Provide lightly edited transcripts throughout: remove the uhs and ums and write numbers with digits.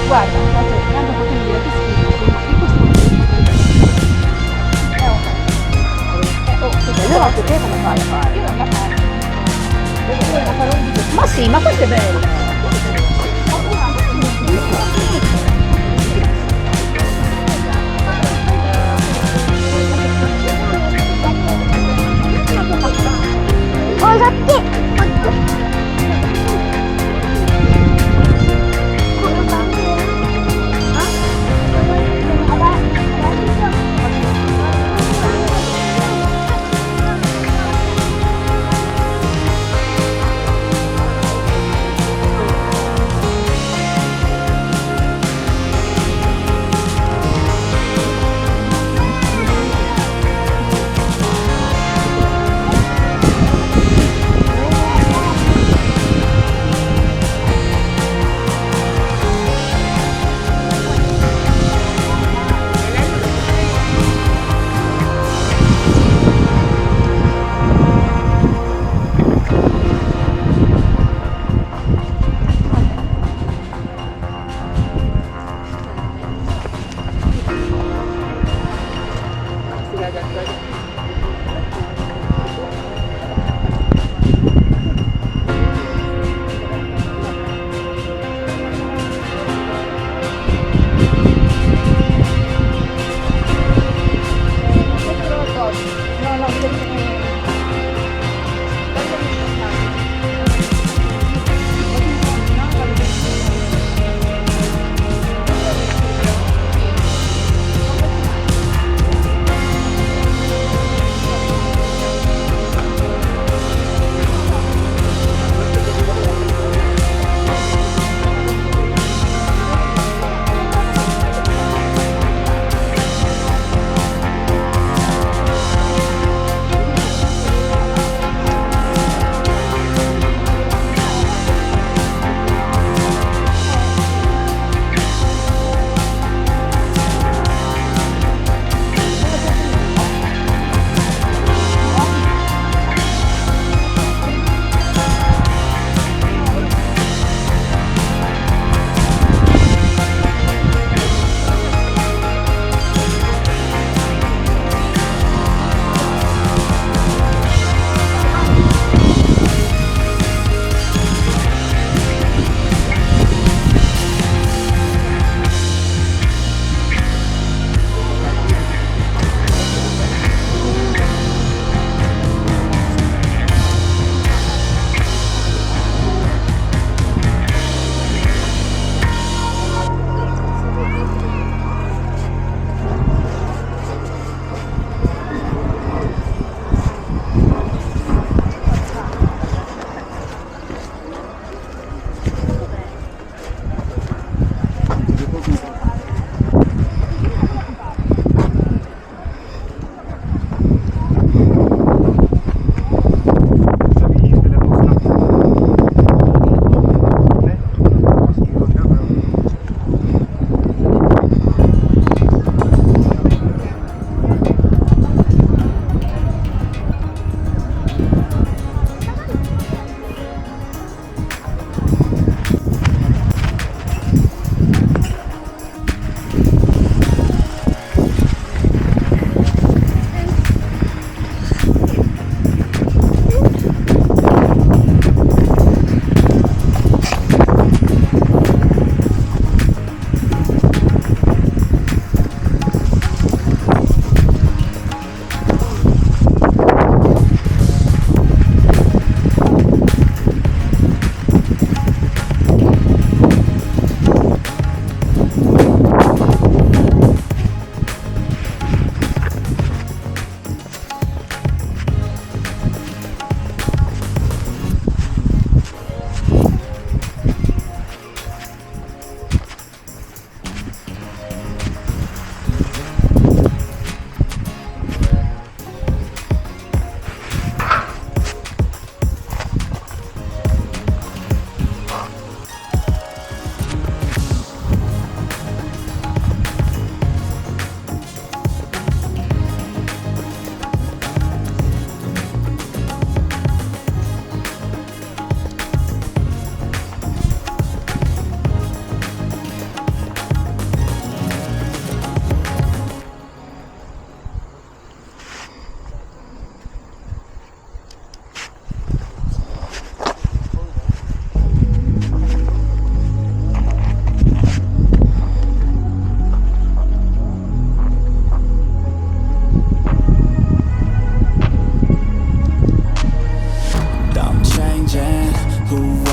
Guarda, mi hanno fatto dire che schifo, in questo oh, allora anche te come fai a fare? Io non la faccio. Devo fare un video. Ma sì, ma questo è bello. Cosa che?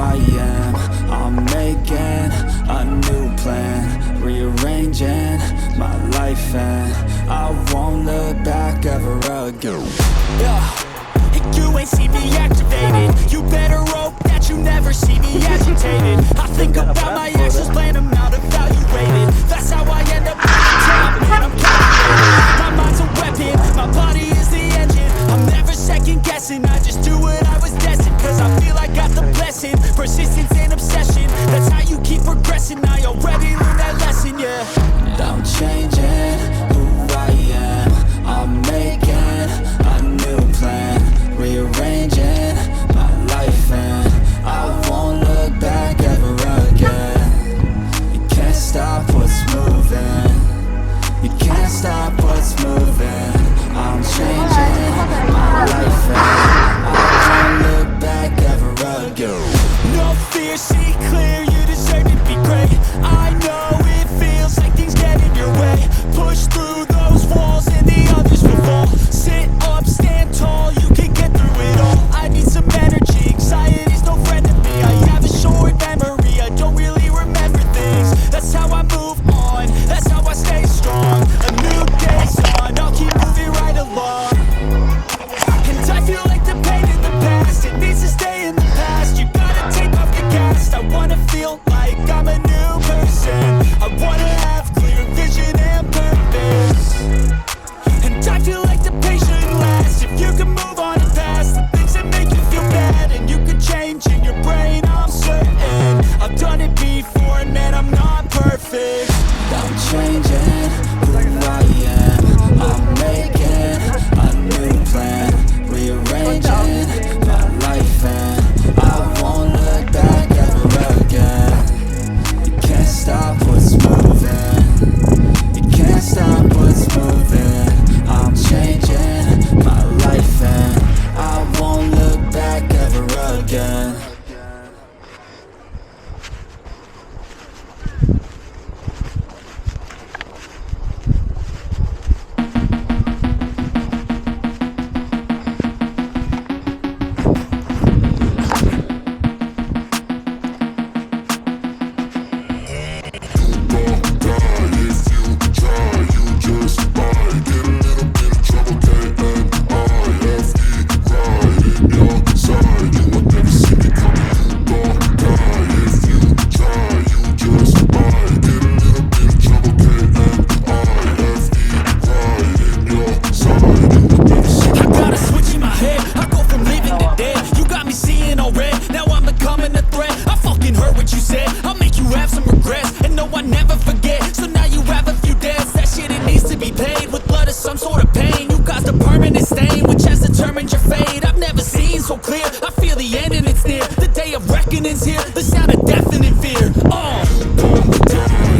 I am. I'm making a new plan, rearranging my life, and I won't look back ever again. Yeah. You ain't see me activated. You better hope that you never see me agitated. I think about my actions, plan them out, evaluated. That's how I end up on the top, man, I'm calculated. My mind's a weapon, my body is the engine. I'm never second guessing, I just do what I was destined. Cause I feel I got the blessing, persistence and obsession. That's how you keep progressing, I already learned that lesson, yeah. I'm changing who I am. I'm making a new plan, rearranging my life, and I won't look back ever again. You can't stop what's moving. You can't stop what's moving. I'm changing my life, and I won't look back ever again. No fear, see clear, you deserve to be great. I know it feels like things get in your way. Push through those walls and the others will fall. Sit up, stand tall, you can get through it all. I need some energy, anxiety's no friend to me. I have a short memory, I don't really remember things. That's how I move on, that's how I stay strong. A new day's on, I'll keep moving right along. And I feel like the pain in the past, it needs to stay in the past. You gotta take off the cast. I wanna feel like I'm a new person. I wanna have clear vision and purpose. And I feel like the pain shouldn't last. If you can move on and past the things that make you feel bad, and you can change in your brain, I'm certain. I've done it before and man, I'm not perfect. I'm changing who I am. I'm making a new plan, rearranging my life, and I won't look back ever again. You can't stop what's moving. You can't stop what's moving. I'm changing my life, and I won't look back ever again. So clear, I feel the end and it's near. The day of reckoning's here, the sound of deafening fear.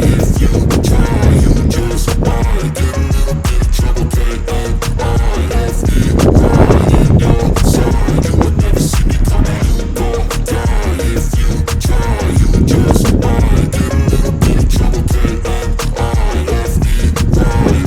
If you try, you just might get a little bit of trouble, and I right in your side. You will never see me coming, you gon' die. If you try, you just might get a little bit of trouble, and I right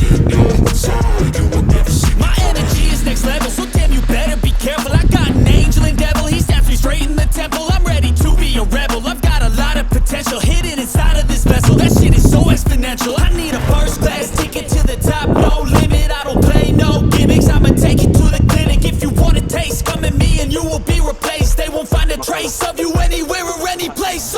in your side. You will never see me. My energy is next level, so damn you better be careful. I got an angel and devil, he snaps me straight in the temple. I'm ready to be a rebel, I've got a lot of potential hidden inside of this vessel. That shit is so exponential. I need a first class ticket to the top, no limit. I don't play no gimmicks, I'ma take you to the clinic. If you want a taste, come at me and you will be replaced. They won't find a trace of you anywhere or any place.